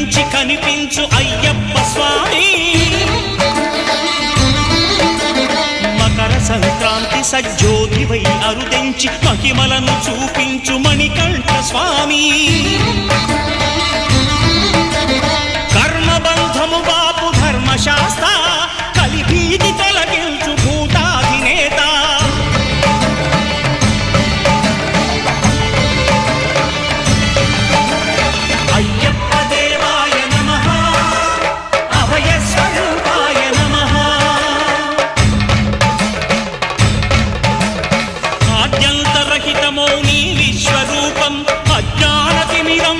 కనిపించి కనిపించు అయ్యప్ప స్వామి మకర సంక్రాంతి సజ్జోతివై అరుదెంచి మహిమలను చూపించు మణికంఠ స్వామి కర్మబంధము బాపు ధర్మశాస్త్ర కలిభీతి తొలగించు భూతాధినేత అయ్యప్ప దేవాయ నమః అభయ స్వరూపాయ నమః ఆద్యంతరహితమౌ నీ విశ్వరూపం అజ్ఞానతిమిరం